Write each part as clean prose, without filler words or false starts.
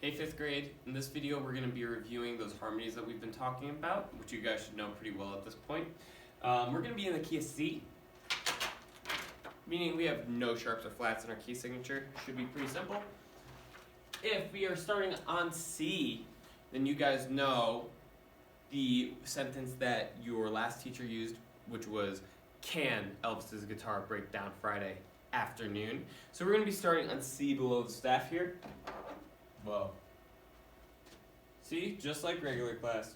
Hey 5th grade, in this video we're going to be reviewing those harmonies that we've been talking about, which you guys should know pretty well at this point. We're going to be in the key of C, meaning we have no sharps or flats in our key signature. Should be pretty simple. If we are starting on C, then you guys know the sentence that your last teacher used, which was, "Can Elvis's guitar break down Friday afternoon?" So we're going to be starting on C below the staff here. Whoa. See, just like regular class.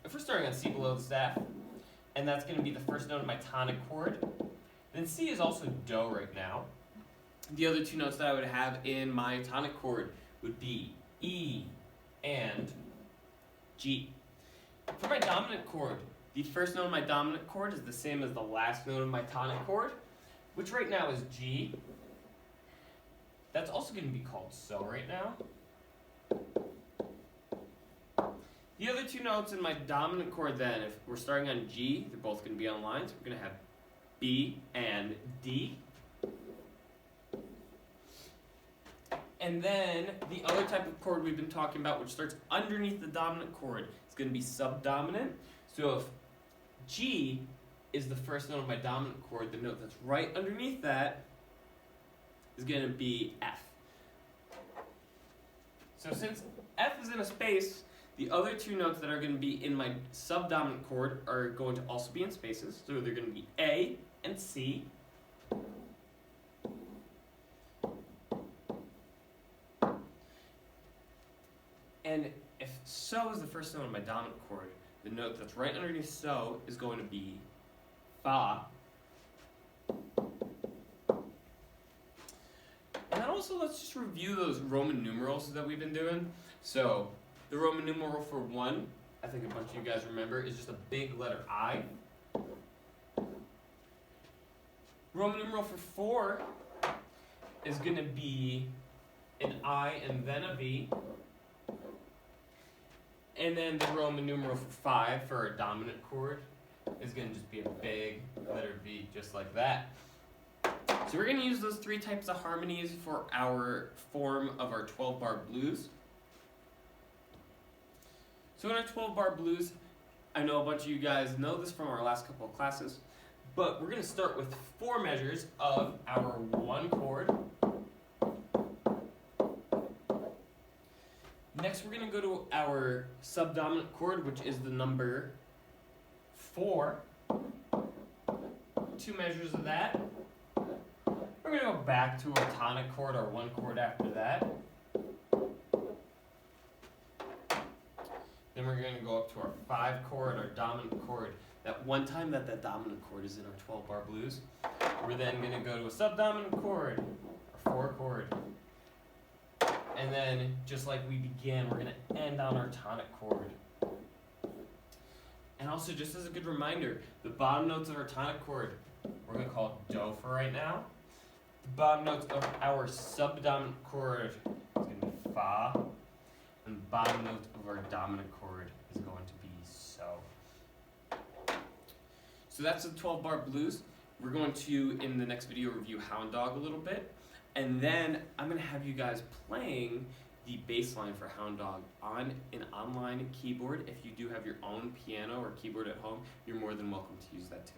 If we're starting on C below the staff, and that's going to be the first note of my tonic chord, then C is also Do right now. The other two notes that I would have in my tonic chord would be E and G. For my dominant chord, the first note of my dominant chord is the same as the last note of my tonic chord, which right now is G. That's also going to be called So right now. The other two notes in my dominant chord then, if we're starting on G, they're both going to be on lines. We're going to have B and D. And then the other type of chord we've been talking about, which starts underneath the dominant chord, is going to be subdominant. So if G is the first note of my dominant chord, the note that's right underneath that is going to be F. So since F is in a space, the other two notes that are going to be in my subdominant chord are going to also be in spaces. So they're going to be A and C. And if So is the first note of my dominant chord, the note that's right underneath So is going to be Fa. And then also let's just review those Roman numerals that we've been doing. So the Roman numeral for 1, I think a bunch of you guys remember, is just a big letter I. Roman numeral for 4 is going to be an I and then a V. And then the Roman numeral for 5 for our dominant chord is going to just be a big letter V, just like that. So we're going to use those three types of harmonies for our form of our 12-bar blues. So in our 12-bar blues, I know a bunch of you guys know this from our last couple of classes, but we're going to start with 4 measures of our 1 chord. Next, we're going to go to our subdominant chord, which is the number 4. 2 measures of that. We're going to go back to our tonic chord, our 1 chord after that. Then we're going to go up to our 5 chord, our dominant chord. That one time that dominant chord is in our 12-bar blues. We're then going to go to a subdominant chord, our 4 chord. And then, just like we began, we're going to end on our tonic chord. And also, just as a good reminder, the bottom notes of our tonic chord, we're going to call it Do for right now. The bottom notes of our subdominant chord is going to be Fa. And the bottom note of our dominant chord is going to be So. So that's the 12-bar blues. We're going to, in the next video, review Hound Dog a little bit. And then I'm going to have you guys playing the bass line for Hound Dog on an online keyboard. If you do have your own piano or keyboard at home, you're more than welcome to use that too.